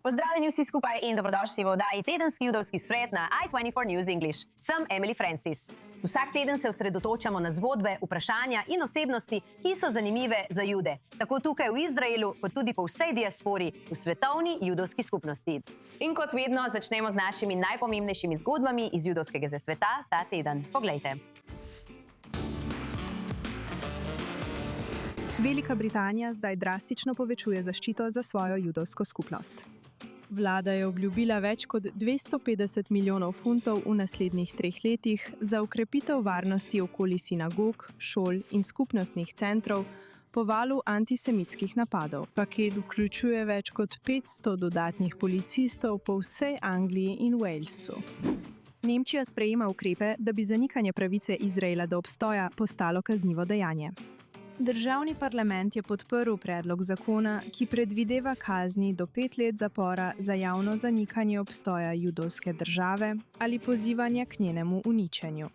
Pozdravljeni vsi skupaj in dobrodošli v oddaji Tedenski judovski svet na i24 News English. Sem Emily Francis. Vsak teden se osredotočamo na zgodbe, vprašanja in osebnosti, ki so zanimive za Jude, tako tukaj v Izraelu, kot tudi po vsej diaspori v svetovni judovski skupnosti. In kot vedno začnemo z našimi najpomembnejšimi zgodbami iz judovskega sveta ta teden. Poglejte. Velika Britanija zdaj drastično povečuje zaščito za svojo judovsko skupnost. Vlada je obljubila več kot 250 milijonov funtov v naslednjih 3 letih za ukrepitev varnosti okoli sinagog, šol in skupnostnih centrov po valu antisemitskih napadov. Paket vključuje več kot 500 dodatnih policistov po vsej Angliji in Walesu. Nemčija sprejema ukrepe, da bi zanikanje pravice Izraela do obstoja postalo kaznivo dejanje. Državni parlament je podprl predlog zakona, ki predvideva kazni do 5 let zapora za javno zanikanje obstoja judovske države ali pozivanje k njenemu uničenju.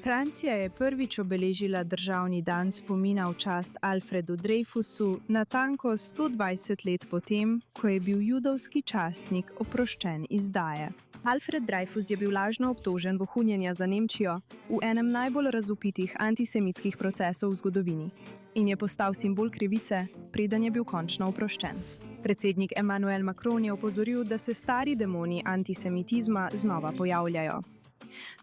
Francija je prvič obeležila državni dan spomina v čast Alfredu Dreyfusu natanko 120 let potem, ko je bil judovski častnik oproščen izdaje. Alfred Dreyfus je bil lažno obtožen vohunjenja za Nemčijo v enem najbolj razvpitih antisemitskih procesov v zgodovini in je postal simbol krivice, preden je bil končno oproščen. Predsednik Emmanuel Macron je opozoril, da se stari demoni antisemitizma znova pojavljajo.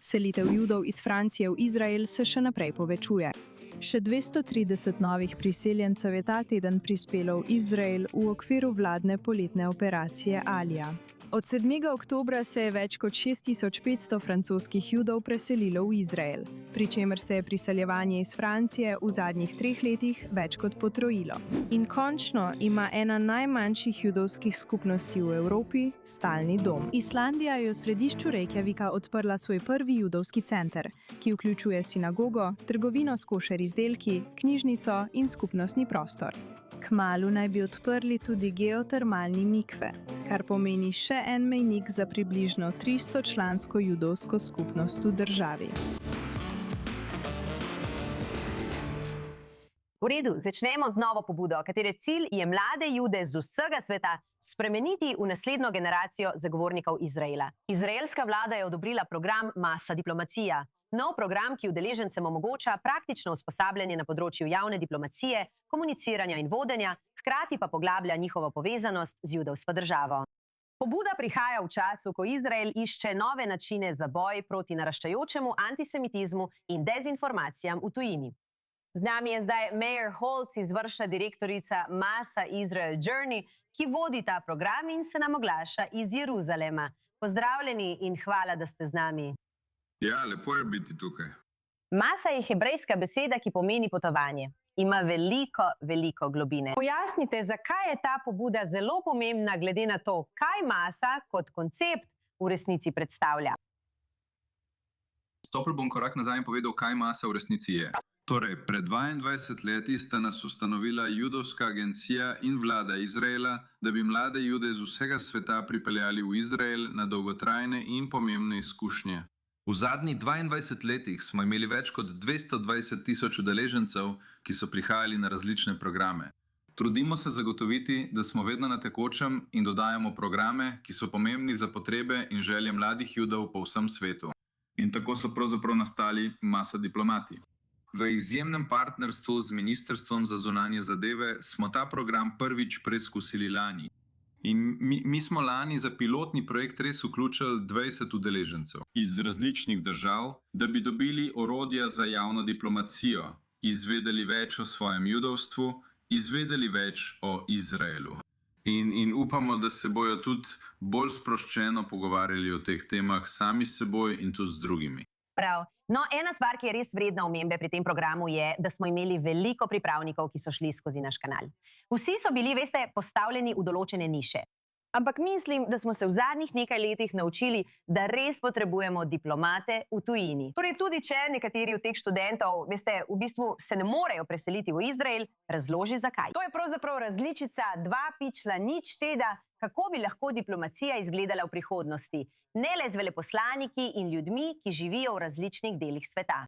Selitev Judov iz Francije v Izrael se še naprej povečuje. Še 230 novih priseljencev je ta teden prispelo v Izrael v okviru vladne poletne operacije Alija. Od 7. oktobra se je več kot 6500 francoskih Judov preselilo v Izrael, pri čemer se je priseljevanje iz Francije v zadnjih 3 letih več kot potrojilo. In končno ima ena najmanjših judovskih skupnosti v Evropi stalni dom. Islandija je v središču Reykjavika odprla svoj prvi judovski center, ki vključuje sinagogo, trgovino s košer izdelki, knjižnico in skupnostni prostor. Kmalu naj bi odprli tudi geotermalni mikve, kar pomeni še en mejnik za približno 300-člansko judovsko skupnost v državi. V redu, začnemo z novo pobudo, katere cilj je mlade Jude z vsega sveta spremeniti v naslednjo generacijo zagovornikov Izraela. Izraelska vlada je odobrila program Masa diplomacija. Nov program, ki udeležencem omogoča praktično usposabljanje na področju javne diplomacije, komuniciranja in vodenja, hkrati pa poglablja njihovo povezanost z judovsko državo. Pobuda prihaja v času, ko Izrael išče nove načine za boj proti naraščajočemu antisemitizmu in dezinformacijam v tujini. Z nami je zdaj Meir Holtz, izvršna direktorica Masa Israel Journey, ki vodi ta program in se nam oglaša iz Jeruzalema. Pozdravljeni in hvala, da ste z nami. Ja, lepo je biti tukaj. Masa je hebrejska beseda, ki pomeni potovanje. Ima veliko globine. Pojasnite, zakaj je ta pobuda zelo pomembna glede na to, kaj Masa kot koncept v resnici predstavlja. Stopil bom korak nazaj in povedal, kaj Masa v resnici je. Torej, pred 22 leti sta nas ustanovila judovska agencija in vlada Izraela, da bi mlade Jude z vsega sveta pripeljali v Izrael na dolgotrajne in pomembne izkušnje. V zadnjih 22 letih smo imeli več kot 220 tisoč udeležencev, ki so prihajali na različne programe. Trudimo se zagotoviti, da smo vedno na tekočem in dodajamo programe, ki so pomembni za potrebe in želje mladih Judov po vsem svetu. In tako so pravzaprav nastali Masa diplomati. V izjemnem partnerstvu z Ministrstvom za zunanje zadeve smo ta program prvič preizkusili lani. In mi smo lani za pilotni projekt res vključili 20 udeležencev iz različnih držav, da bi dobili orodja za javno diplomacijo, izvedeli več o svojem judovstvu, izvedeli več o Izraelu. In upamo, da se bojo tudi bolj sproščeno pogovarjali o teh temah sami s seboj in tudi z drugimi. Prav. No, ena stvar, ki je res vredna omembe pri tem programu je, da smo imeli veliko pripravnikov, ki so šli skozi naš kanal. Vsi so bili, veste, postavljeni v določene niše. Ampak mislim, da smo se v zadnjih nekaj letih naučili, da res potrebujemo diplomate v tujini. Torej, tudi če nekateri od teh študentov, veste, v bistvu se ne morejo preseliti v Izrael, razloži zakaj. To je pravzaprav različica 2.0 tega, kako bi lahko diplomacija izgledala v prihodnosti, ne le z veleposlaniki in ljudmi, ki živijo v različnih delih sveta.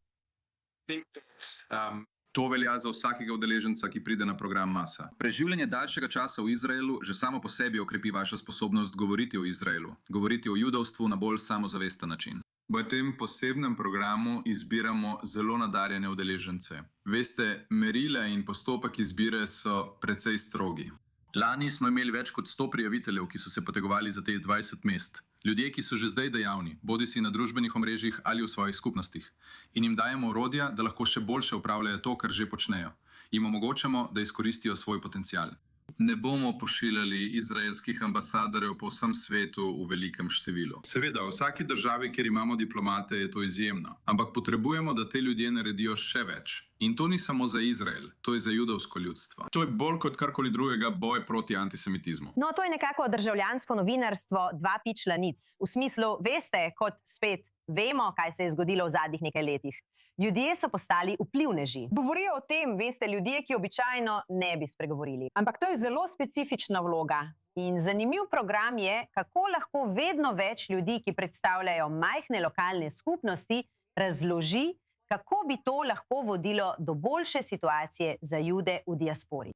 To velja za vsakega udeleženca, ki pride na program Masa. Preživljanje daljšega časa v Izraelu že samo po sebi okrepi vašo sposobnost govoriti o Izraelu, govoriti o judovstvu na bolj samozavesten način. V tem posebnem programu izbiramo zelo nadarjene udeležence. Veste, merila in postopek izbire so precej strogi. Lani smo imeli več kot 100 prijaviteljev, ki so se potegovali za teh 20 mest. Ljudje, ki so že zdaj dejavni, bodisi na družbenih omrežjih ali v svojih skupnostih. In jim dajemo orodja, da lahko še boljše upravljajo to, kar že počnejo. Jim omogočamo, da izkoristijo svoj potencial. Ne bomo pošiljali izraelskih ambasadorjev po vsem svetu v velikem številu. Seveda, v vsaki državi, kjer imamo diplomate, je to izjemno. Ampak potrebujemo, da te ljudje naredijo še več. In to ni samo za Izrael, to je za judovsko ljudstvo. To je bolj kot karkoli drugega boj proti antisemitizmu. No, to je nekako državljansko novinarstvo 2.0. V smislu, veste, kot spet vemo, kaj se je zgodilo v zadnjih nekaj letih. Ljudje so postali vplivneži. Govorijo o tem, veste, ljudje, ki običajno ne bi spregovorili. Ampak to je zelo specifična vloga. In zanimiv program je, kako lahko vedno več ljudi, ki predstavljajo majhne lokalne skupnosti, razloži, kako bi to lahko vodilo do boljše situacije za Jude v diaspori.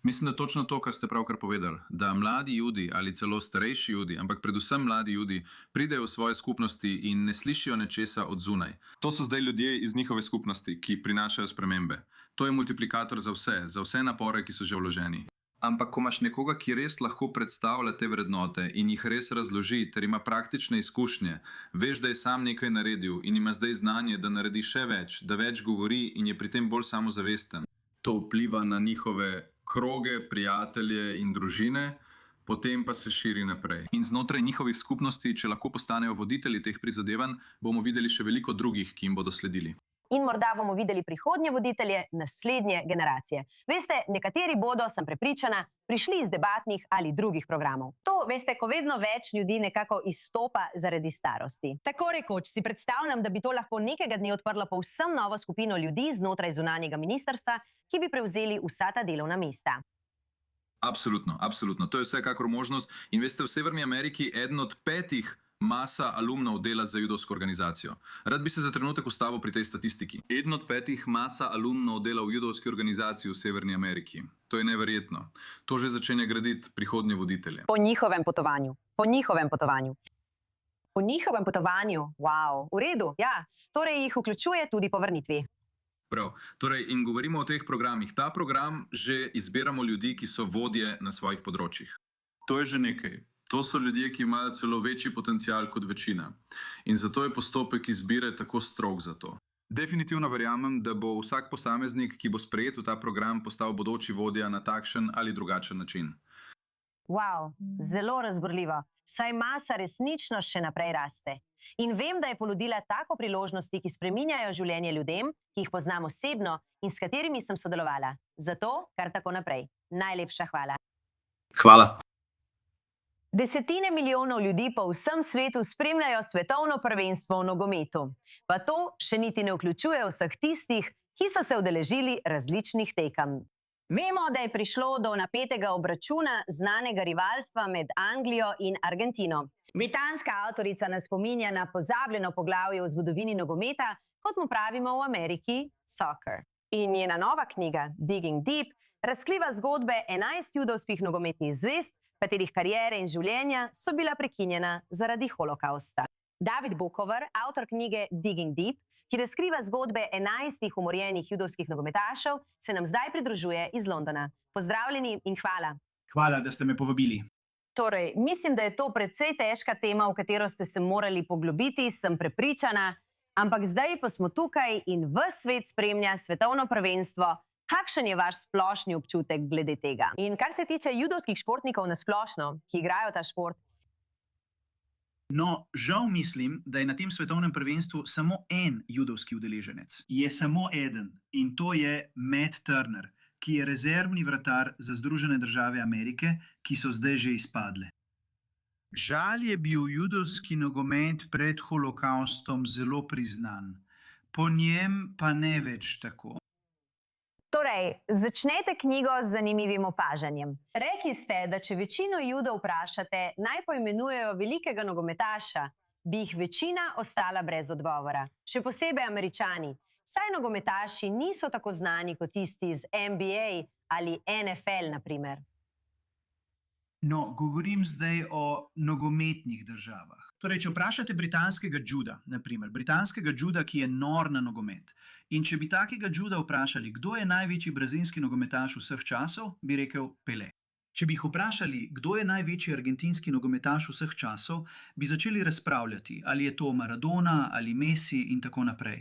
Mislim, da točno to, kar ste pravkar povedali, da mladi Judi ali celo starejši Judi, ampak predvsem mladi Judi, pridejo v svoje skupnosti in ne slišijo nečesa od zunaj. To so zdaj ljudje iz njihove skupnosti, ki prinašajo spremembe. To je multiplikator za vse napore, ki so že vloženi. Ampak ko imaš nekoga, ki res lahko predstavlja te vrednote in jih res razloži, ter ima praktične izkušnje, veš, da je sam nekaj naredil in ima zdaj znanje, da naredi še več, da več govori in je pri tem bolj samozavesten. To vpliva na njihove kroge, prijatelje in družine, potem pa se širi naprej. In znotraj njihovih skupnosti, če lahko postanejo voditelji teh prizadevanj, bomo videli še veliko drugih, ki jim bodo sledili. In morda bomo videli prihodnje voditelje, naslednje generacije. Veste, nekateri bodo, sem prepričana, prišli iz debatnih ali drugih programov. To, veste, ko vedno več ljudi nekako izstopa zaradi starosti. Tako rekoč, si predstavljam, da bi to lahko nekega dne odprlo povsem novo skupino ljudi znotraj zunanjega ministrstva, ki bi prevzeli vsa ta delovna mesta. Absolutno, absolutno. To je vsekakor možnost. In veste, v Severni Ameriki eden od 5 Masa alumnov dela za judovsko organizacijo. Rad bi se za trenutek ustavil pri tej statistiki. Eden od 5 Masa alumnov dela v judovski organizaciji v Severni Ameriki. To je neverjetno. To že začenja graditi prihodnje voditelje. Po njihovem potovanju. Po njihovem potovanju. Po njihovem potovanju. Wow. V redu, ja. Torej jih vključuje tudi po vrnitvi. Prav. Torej, in govorimo o teh programih. Ta program že izbiramo ljudi, ki so vodje na svojih področjih. To je že nekaj. To so ljudje, ki imajo celo večji potencial kot večina. In zato je postopek izbire tako strog za to. Definitivno verjamem, da bo vsak posameznik, ki bo sprejet v ta program, postal bodoči vodja na takšen ali drugačen način. Wow, zelo razburljivo. Saj Masa resnično še naprej raste. In vem, da je ponudila tako priložnosti, ki spreminjajo življenje ljudem, ki jih poznam osebno in s katerimi sem sodelovala. Zato kar tako naprej. Najlepša hvala. Hvala. Desetine milijonov ljudi po vsem svetu spremljajo svetovno prvenstvo v nogometu. Pa to še niti ne vključuje vseh tistih, ki so se udeležili različnih tekem. Vemo, da je prišlo do napetega obračuna znanega rivalstva med Anglijo in Argentino. Britanska avtorica nas spominja na pozabljeno poglavje v zgodovini nogometa, kot mu pravimo v Ameriki soccer. In njena nova knjiga Digging Deep razkriva zgodbe 11 judovskih nogometnih zvezd, katerih kariere in življenja so bila prekinjena zaradi holokausta. David Bukover, avtor knjige Digging Deep, ki razkriva zgodbe 11 umorjenih judovskih nogometašev, se nam zdaj pridružuje iz Londona. Pozdravljeni in hvala. Hvala, da ste me povabili. Torej, mislim, da je to precej težka tema, v katero ste se morali poglobiti, sem prepričana, ampak zdaj pa smo tukaj in ves svet spremlja svetovno prvenstvo. Kakšen je vaš splošni občutek glede tega? In kar se tiče judovskih športnikov na splošno, ki igrajo ta šport? No, žal mislim, da je na tem svetovnem prvenstvu samo en judovski udeleženec. Je samo eden in to je Matt Turner, ki je rezervni vratar za Združene države Amerike, ki so zdaj že izpadle. Žal je bil judovski nogomet pred holokaustom zelo priznan. Po njem pa ne več tako. Torej, začnete knjigo z zanimivim opažanjem. Rekli ste, da če večino Judov vprašate, naj poimenujejo velikega nogometaša, bi jih večina ostala brez odgovora. Še posebej Američani. Saj nogometaši niso tako znani kot tisti iz NBA ali NFL, na primer. No, govorim zdaj o nogometnih državah. Torej, če vprašate britanskega juda, naprimer, britanskega juda, ki je nor na nogomet, in če bi takega juda vprašali, kdo je največji brazilski nogometaš vseh časov, bi rekel Pelé. Če bi jih vprašali, kdo je največji argentinski nogometaš vseh časov, bi začeli razpravljati, ali je to Maradona ali Messi in tako naprej.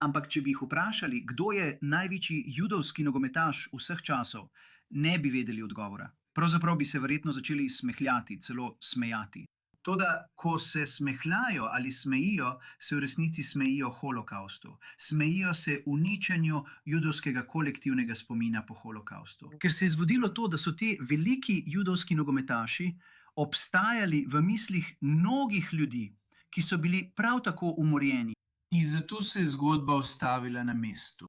Ampak če bi jih vprašali, kdo je največji judovski nogometaš vseh časov, ne bi vedeli odgovora. Pravzaprav bi se verjetno začeli smehljati, celo smejati. Toda, ko se smehljajo ali smejijo, se v resnici smejijo holokaustu. Smejijo se uničenju judovskega kolektivnega spomina po holokaustu. Ker se je zgodilo to, da so ti veliki judovski nogometaši obstajali v mislih mnogih ljudi, ki so bili prav tako umorjeni. In zato se je zgodba ustavila na mestu.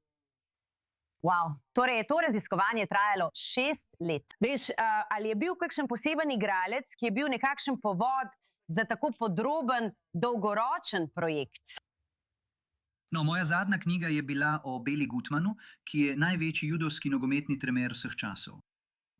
Wow. Torej je to raziskovanje trajalo 6 let. Veš, ali je bil kakšen poseben igralec, ki je bil nekakšen povod za tako podroben, dolgoročen projekt? No, moja zadnja knjiga je bila o Beli Gutmanu, ki je največji judovski nogometni trener vseh časov.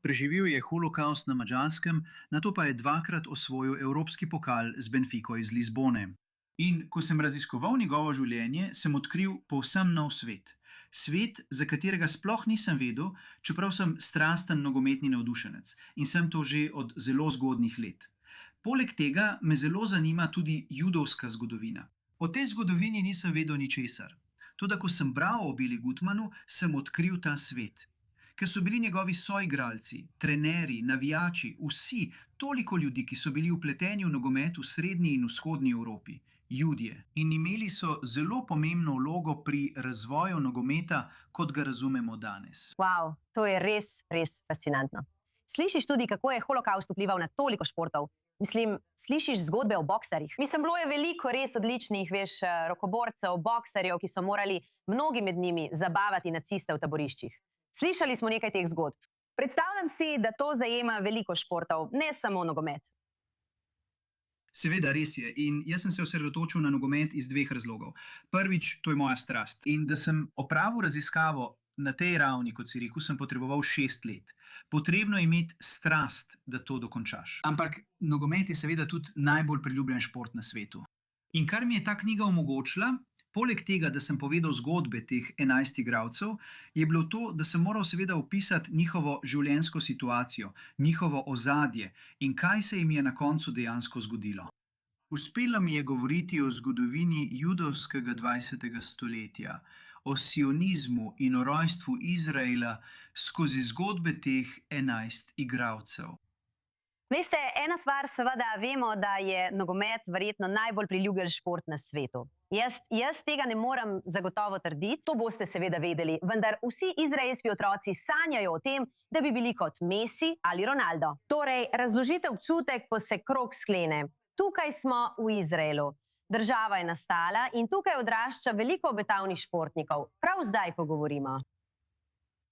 Preživel je holokaust na Madžarskem, nato pa je dvakrat osvojil evropski pokal z Benfico iz Lizbone. In ko sem raziskoval njegovo življenje, sem odkril povsem nov svet. Svet, za katerega sploh nisem vedel, čeprav sem strasten nogometni navdušenec in sem to že od zelo zgodnjih let. Poleg tega me zelo zanima tudi judovska zgodovina. O tej zgodovini nisem vedel ničesar. Toda ko sem bral o Bili Gutmanu, sem odkril ta svet. Ker so bili njegovi soigralci, trenerji, navijači, vsi, toliko ljudi, ki so bili vpleteni v nogomet v srednji in vzhodni Evropi. Judje. In imeli so zelo pomembno vlogo pri razvoju nogometa, kot ga razumemo danes. Wow, to je res, res fascinantno. Slišiš tudi, kako je holokaust vplival na toliko športov. Mislim, slišiš zgodbe o boksarjih. Mislim, bilo je veliko res odličnih, veš, rokoborcev, boksarjev, ki so morali mnogi med njimi zabavati naciste v taboriščih. Slišali smo nekaj teh zgodb. Predstavljam si, da to zajema veliko športov, ne samo nogomet. Seveda, res je. In jaz sem se osredotočil na nogomet iz 2 razlogov. Prvič, to je moja strast. In da sem opravil raziskavo na tej ravni, kot si rekel, sem potreboval 6 let. Potrebno je imeti strast, da to dokončaš. Ampak nogomet je seveda tudi najbolj priljubljen šport na svetu. In kar mi je ta knjiga omogočila, poleg tega, da sem povedal zgodbe teh 11 igralcev, je bilo to, da sem moral seveda opisati njihovo življenjsko situacijo, njihovo ozadje in kaj se jim je na koncu dejansko zgodilo. Uspelo mi je govoriti o zgodovini judovskega 20. stoletja, o sionizmu in o rojstvu Izraela skozi zgodbe teh 11 igralcev. Veste, ena stvar, seveda vemo, da je nogomet verjetno najbolj priljubljen šport na svetu. Jaz tega ne morem zagotovo trditi, to boste seveda vedeli, vendar vsi izraelski otroci sanjajo o tem, da bi bili kot Messi ali Ronaldo. Torej, razložite občutek, ko se krog sklene. Tukaj smo v Izraelu. Država je nastala in tukaj odrašča veliko obetavnih športnikov. Prav zdaj, ko govorimo.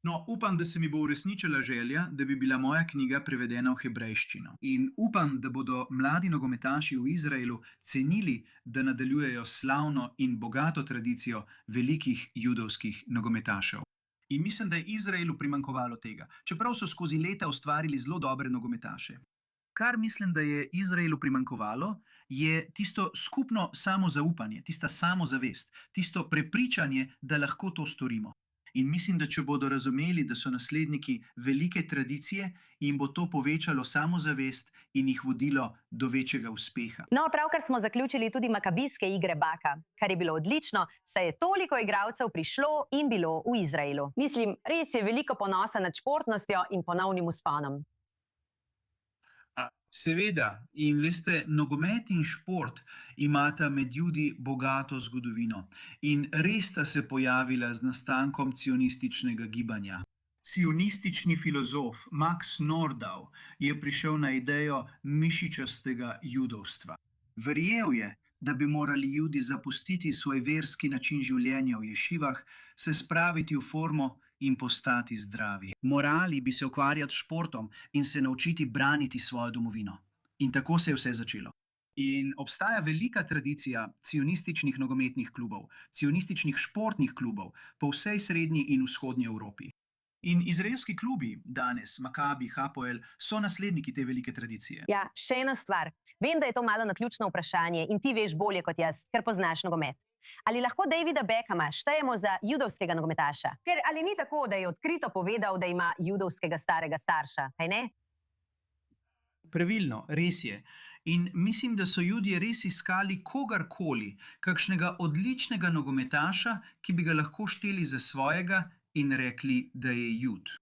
No, upam, da se mi bo uresničila želja, da bi bila moja knjiga prevedena v hebrejščino. In upam, da bodo mladi nogometaši v Izraelu cenili, da nadaljujejo slavno in bogato tradicijo velikih judovskih nogometašev. In mislim, da je Izraelu primanjkovalo tega, čeprav so skozi leta ustvarili zelo dobre nogometaše. Kar mislim, da je Izraelu primanjkovalo, je tisto skupno samozaupanje, tista samozavest, tisto prepričanje, da lahko to storimo. In mislim, da če bodo razumeli, da so nasledniki velike tradicije, jim bo to povečalo samozavest in jih vodilo do večjega uspeha. No, pravkar smo zaključili tudi makabijske igre Baka, kar je bilo odlično, saj je toliko igralcev prišlo in bilo v Izraelu. Mislim, res je veliko ponosa nad športnostjo in ponovnim vzponom. Seveda, in veste, nogomet in šport imata med Judi bogato zgodovino in res sta se pojavila z nastankom cionističnega gibanja. Cionistični filozof Max Nordau je prišel na idejo mišičastega judovstva. Verjel je, da bi morali Judi zapustiti svoj verski način življenja v ješivah, se spraviti v formo in postati zdravi. Morali bi se ukvarjati s športom in se naučiti braniti svojo domovino. In tako se je vse začelo. In obstaja velika tradicija cionističnih nogometnih klubov, cionističnih športnih klubov po vsej srednji in vzhodnji Evropi. In izraelski klubi danes, Makabi, Hapoel, so nasledniki te velike tradicije. Ja, še ena stvar. Vem, da je to malo naključno vprašanje in ti veš bolje kot jaz, ker poznaš nogomet. Ali lahko Davida Beckhama štejemo za judovskega nogometaša? Ker ali ni tako, da je odkrito povedal, da ima judovskega starega starša, kaj ne? Pravilno, res je. In mislim, da so Judje res iskali kogarkoli, kakšnega odličnega nogometaša, ki bi ga lahko šteli za svojega in rekli, da je Jud.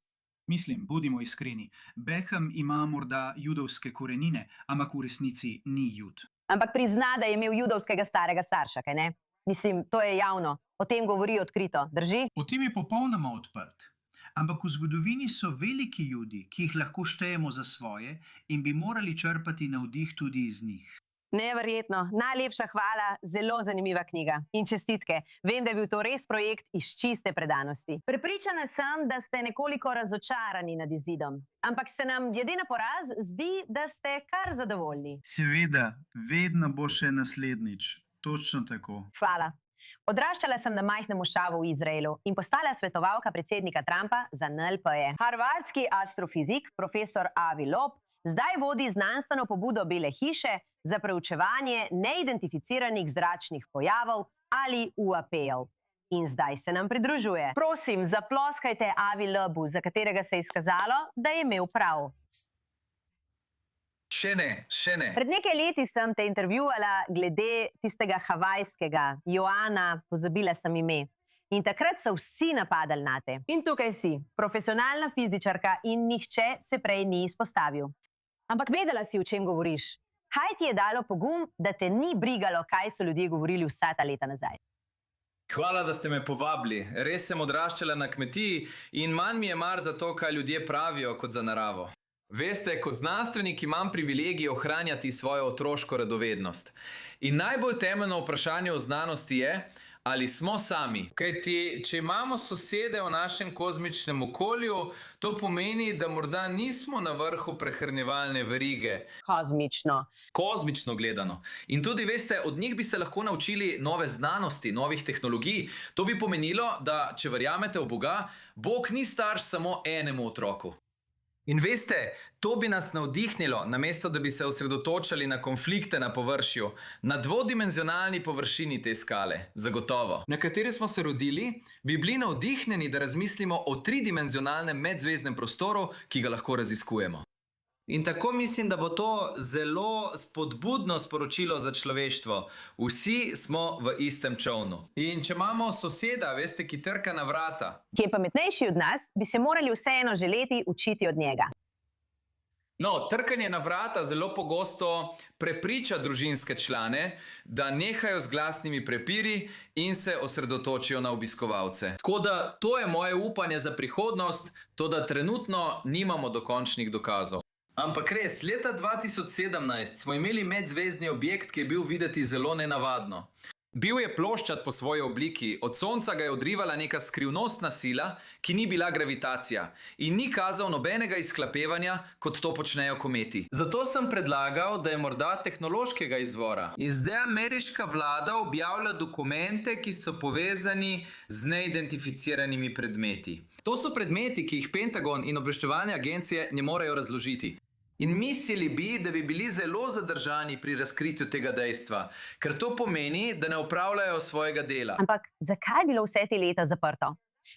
Mislim, bodimo iskreni, Beckham ima morda judovske korenine, ampak v resnici ni Jud. Ampak prizna, da je imel judovskega starega starša, kaj ne? Mislim, to je javno. O tem govori odkrito, drži? O tem je popolnoma odprt. Ampak v zgodovini so veliki Judi, ki jih lahko štejemo za svoje in bi morali črpati navdih tudi iz njih. Neverjetno. Najlepša hvala, zelo zanimiva knjiga. In čestitke. Vem, da je bil to res projekt iz čiste predanosti. Prepričana sem, da ste nekoliko razočarani nad izidom. Ampak se nam glede na poraz zdi, da ste kar zadovoljni. Seveda, vedno bo še naslednjič. Točno tako. Hvala. Odraščala sem na majhnem mošavu v Izraelu in postala svetovalka predsednika Trumpa za NLP-je. Harvardski astrofizik, profesor Avi Loeb, zdaj vodi znanstveno pobudo Bele hiše za preučevanje neidentificiranih zračnih pojavov ali UAP-jev. In zdaj se nam pridružuje. Prosim, zaploskajte Avi Loebu, za katerega se je izkazalo, da je imel prav. Še ne. Pred nekaj leti sem te intervjuvala glede tistega havajskega, Joana, pozabila sem ime. In takrat so vsi napadali nate. In tukaj si, profesionalna fizičarka in nihče se prej ni izpostavil. Ampak vedela si, o čem govoriš. Kaj ti je dalo pogum, da te ni brigalo, kaj so ljudje govorili vsa ta leta nazaj? Hvala, da ste me povabili. Res sem odraščala na kmetiji in manj mi je mar za to, kaj ljudje pravijo, kot za naravo. Veste, kot znanstvenik imam privilegij ohranjati svojo otroško radovednost. In najbolj temeljno vprašanje o znanosti je, ali smo sami. Kajti, če imamo sosede v našem kozmičnem okolju, to pomeni, da morda nismo na vrhu prehranjevalne verige. Kozmično gledano. In tudi, veste, od njih bi se lahko naučili nove znanosti, novih tehnologij. To bi pomenilo, da če verjamete v Boga, Bog ni starš samo enemu otroku. In veste, to bi nas navdihnilo, namesto da bi se osredotočali na konflikte na površju, na dvodimenzionalni površini te skale, zagotovo. Na kateri smo se rodili, bi bili navdihnjeni, da razmislimo o tridimenzionalnem medzvezdnem prostoru, ki ga lahko raziskujemo. In tako mislim, da bo to zelo spodbudno sporočilo za človeštvo. Vsi smo v istem čolnu. In če imamo soseda, veste, ki trka na vrata, Ki je pametnejši od nas, bi se morali vseeno želeti učiti od njega. no, trkanje na vrata zelo pogosto prepriča družinske člane, da nehajo z glasnimi prepiri in se osredotočijo na obiskovalce. Tako da to je moje upanje za prihodnost, toda trenutno nimamo dokončnih dokazov. Ampak res, leta 2017 smo imeli medzvezdni objekt, ki je bil videti zelo nenavadno. Bil je ploščat po svoji obliki, od sonca ga je odrivala neka skrivnostna sila, ki ni bila gravitacija in ni kazal nobenega izhlapevanja, kot to počnejo kometi. Zato sem predlagal, da je morda tehnološkega izvora. In zdaj ameriška vlada objavlja dokumente, ki so povezani z neidentificiranimi predmeti. To so predmeti, ki jih Pentagon in obveščevalne agencije ne morejo razložiti. In mislili bi, da bi bili zelo zadržani pri razkritju tega dejstva, ker to pomeni, da ne opravljajo svojega dela. Ampak zakaj je bilo vse te leta zaprto?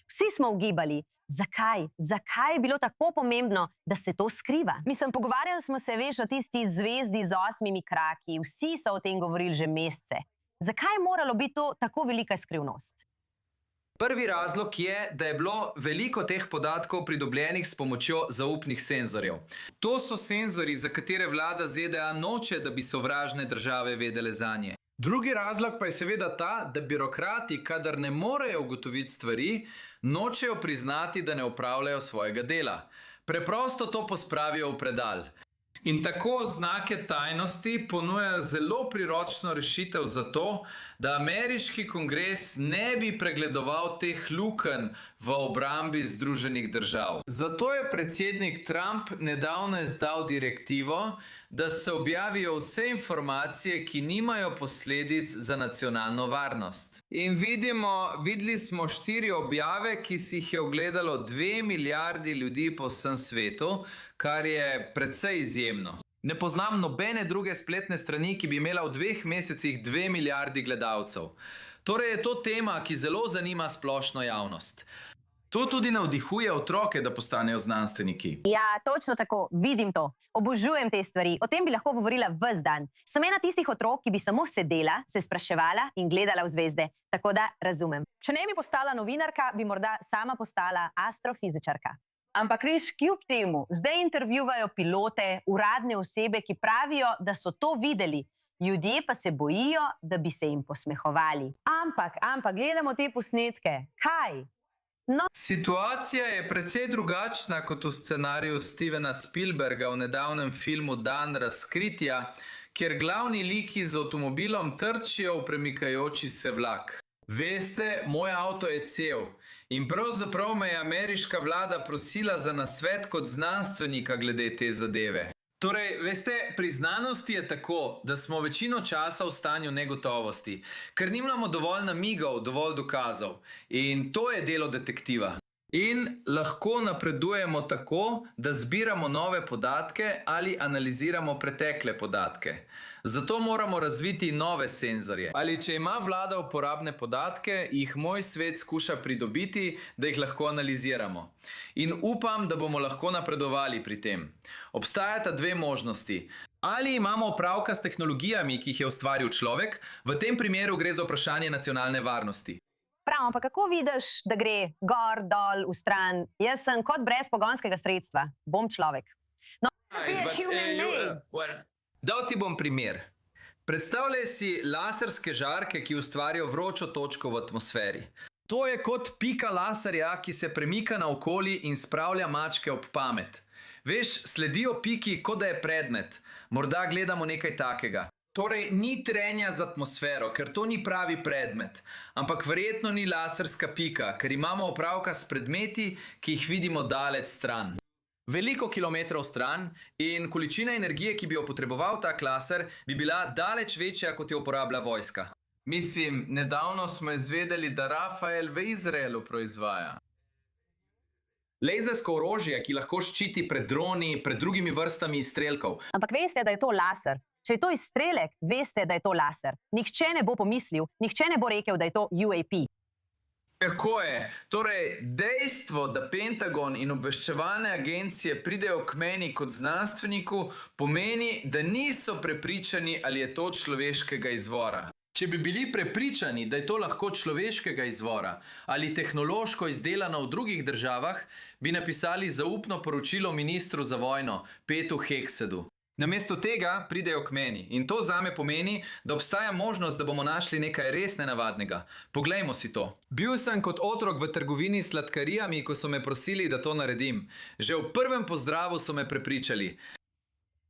Vsi smo ugibali, zakaj? Zakaj je bilo tako pomembno, da se to skriva? Mislim, pogovarjali smo se, veš, o tisti zvezdi z 8 kraki, vsi so o tem govorili že mesece. Zakaj je moralo biti to tako velika skrivnost? Prvi razlog je, da je bilo veliko teh podatkov pridobljenih s pomočjo zaupnih senzorjev. To so senzori, za katere vlada ZDA noče, da bi sovražne države vedele zanje. Drugi razlog pa je seveda ta, da birokrati, kadar ne morejo ugotoviti stvari, nočejo priznati, da ne opravljajo svojega dela. Preprosto to pospravijo v predal. In tako znake tajnosti ponujajo zelo priročno rešitev za to, da ameriški kongres ne bi pregledoval teh lukenj v obrambi Združenih držav. Zato je predsednik Trump nedavno izdal direktivo, da se objavijo vse informacije, ki nimajo posledic za nacionalno varnost. In videli smo 4 objave, ki si jih je ogledalo 2 milijardi ljudi po vsem svetu, kar je precej izjemno. Ne poznam nobene druge spletne strani, ki bi imela v 2 mesecih 2 milijardi gledalcev. Torej je to tema, ki zelo zanima splošno javnost. To tudi navdihuje otroke, da postanejo znanstveniki. Ja, točno tako, vidim to. Obožujem te stvari. O tem bi lahko govorila ves dan. Sem ena tistih otrok, ki bi samo sedela, se spraševala in gledala v zvezde. Tako da razumem. Če ne bi postala novinarka, bi morda sama postala astrofizičarka. Ampak res kljub temu, zdaj intervjuvajo pilote, uradne osebe, ki pravijo, da so to videli. Ljudje pa se bojijo, da bi se jim posmehovali. Ampak, gledamo te posnetke. Kaj? Situacija je precej drugačna kot v scenariju Stevena Spielberga v nedavnem filmu Dan razkritja, kjer glavni liki z avtomobilom trčijo v premikajoči se vlak. Veste, moj avto je cel in pravzaprav me je ameriška vlada prosila za nasvet kot znanstvenika glede te zadeve. Torej, veste, pri znanosti je tako, da smo večino časa v stanju negotovosti, ker nimamo dovolj namigov, dovolj dokazov. In to je delo detektiva. In lahko napredujemo tako, da zbiramo nove podatke ali analiziramo pretekle podatke. Zato moramo razviti nove senzorje. Ali če ima vlada uporabne podatke, jih moj svet skuša pridobiti, da jih lahko analiziramo. In upam, da bomo lahko napredovali pri tem. Obstajata 2 možnosti. Ali imamo opravka s tehnologijami, ki jih je ustvaril človek, v tem primeru gre za vprašanje nacionalne varnosti. Prav, pa kako vidiš, da gre gor, dol, v stran? Jaz sem kot brez pogonskega sredstva. Bom človek. No, Dal ti bom primer. Predstavljaj si laserske žarke, ki ustvarijo vročo točko v atmosferi. To je kot pika laserja, ki se premika naokoli in spravlja mačke ob pamet. Veš, sledijo piki, kot da je predmet. Morda gledamo nekaj takega. Torej, ni trenja z atmosfero, ker to ni pravi predmet. Ampak verjetno ni laserska pika, ker imamo opravka s predmeti, ki jih vidimo daleč stran. Veliko kilometrov stran in količina energije, ki bi jo potreboval tak laser, bi bila daleč večja, kot jo uporablja vojska. Mislim, nedavno smo izvedeli, da Rafael v Izraelu proizvaja lasersko orožje, ki lahko ščiti pred droni, pred drugimi vrstami izstrelkov. Ampak veste, da je to laser. Če je to izstrelek, veste, da je to laser. Nihče ne bo pomislil, nihče ne bo rekel, da je to UAP. Tako je. Torej, dejstvo, da Pentagon in obveščevalne agencije pridejo k meni kot znanstveniku, pomeni, da niso prepričani, ali je to človeškega izvora. Če bi bili prepričani, da je to lahko človeškega izvora ali tehnološko izdelano v drugih državah, bi napisali zaupno poročilo ministru za vojno, Petu Heksedu. Namesto tega pridejo k meni in to zame pomeni, da obstaja možnost, da bomo našli nekaj res nenavadnega. Poglejmo si to. Bil sem kot otrok v trgovini s sladkarijami, ko so me prosili, da to naredim. Že v prvem pozdravu so me prepričali.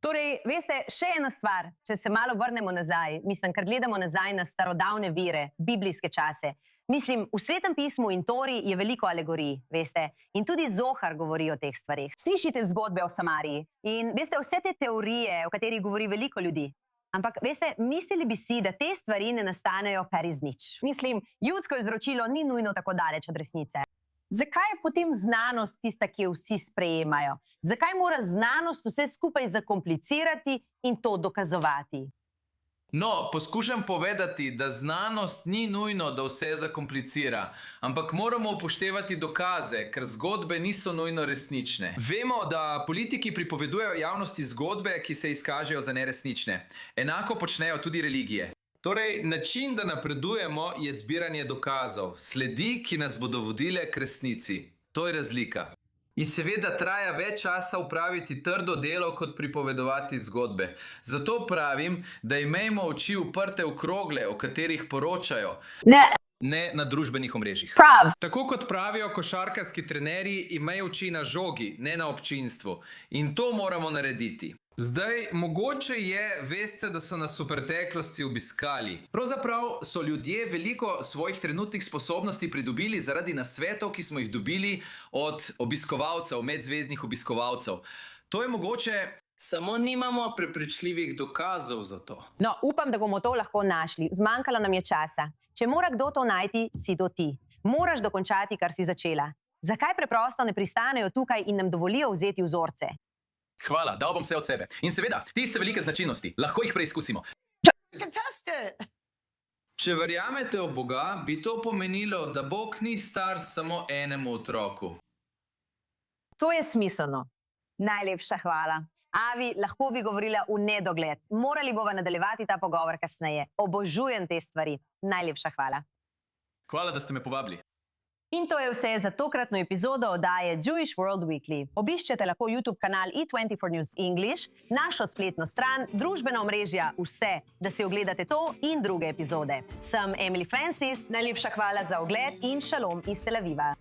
Torej, veste, še ena stvar, če se malo vrnemo nazaj, ker gledamo nazaj na starodavne vire, biblijske čase. Mislim, v Svetem pismu in Tori je veliko alegorij, veste, in tudi Zohar govori o teh stvarih. Slišite zgodbe o Samariji in veste, vse te teorije, o katerih govori veliko ljudi. Ampak, veste, mislili bi si, da te stvari ne nastanejo kar iz nič. Mislim, ljudsko izročilo ni nujno tako daleč od resnice. Zakaj je potem znanost tista, ki jo vsi sprejemajo? Zakaj mora znanost vse skupaj zakomplicirati in to dokazovati? No, poskušam povedati, da znanost ni nujno, da vse zakomplicira, ampak moramo upoštevati dokaze, ker zgodbe niso nujno resnične. Vemo, da politiki pripovedujejo javnosti zgodbe, ki se izkažejo za neresnične. Enako počnejo tudi religije. Torej, način, da napredujemo, je zbiranje dokazov, sledi, ki nas bodo vodile k resnici. To je razlika. In seveda traja več časa upraviti trdo delo, kot pripovedovati zgodbe. Zato pravim, da imejmo oči uprte v krogle, o katerih poročajo. Ne na družbenih omrežjih. Prav. Tako kot pravijo košarkarski trenerji, imej oči na žogi, ne na občinstvu. In to moramo narediti. Zdaj, mogoče je, veste, da so nas v preteklosti obiskali. Pravzaprav so ljudje veliko svojih trenutnih sposobnosti pridobili zaradi nasvetov, ki smo jih dobili od obiskovalcev, medzvezdnih obiskovalcev. To je mogoče... Samo nimamo prepričljivih dokazov za to. No, upam, da bomo to lahko našli. Zmanjkalo nam je časa. Če mora kdo to najti, si to ti. Moraš dokončati, kar si začela. Zakaj preprosto ne pristanejo tukaj in nam dovolijo vzeti vzorce? Hvala, dal bom vse od sebe. In seveda, tiste velike značilnosti, lahko jih preizkusimo. Če verjamete v Boga, bi to pomenilo, da Bog ni star samo enemu otroku. To je smiselno. Najlepša hvala. Avi, lahko bi govorila v nedogled. Morali bova nadaljevati ta pogovor kasneje. Obožujem te stvari. Najlepša hvala. Hvala, da ste me povabili. In to je vse za tokratno epizodo oddaje Jewish World Weekly. Obiščete lahko YouTube kanal E24 News English, našo spletno stran, družbena omrežja, vse, da si ogledate to in druge epizode. Sem Emily Francis, najlepša hvala za ogled in šalom iz Tel Aviva.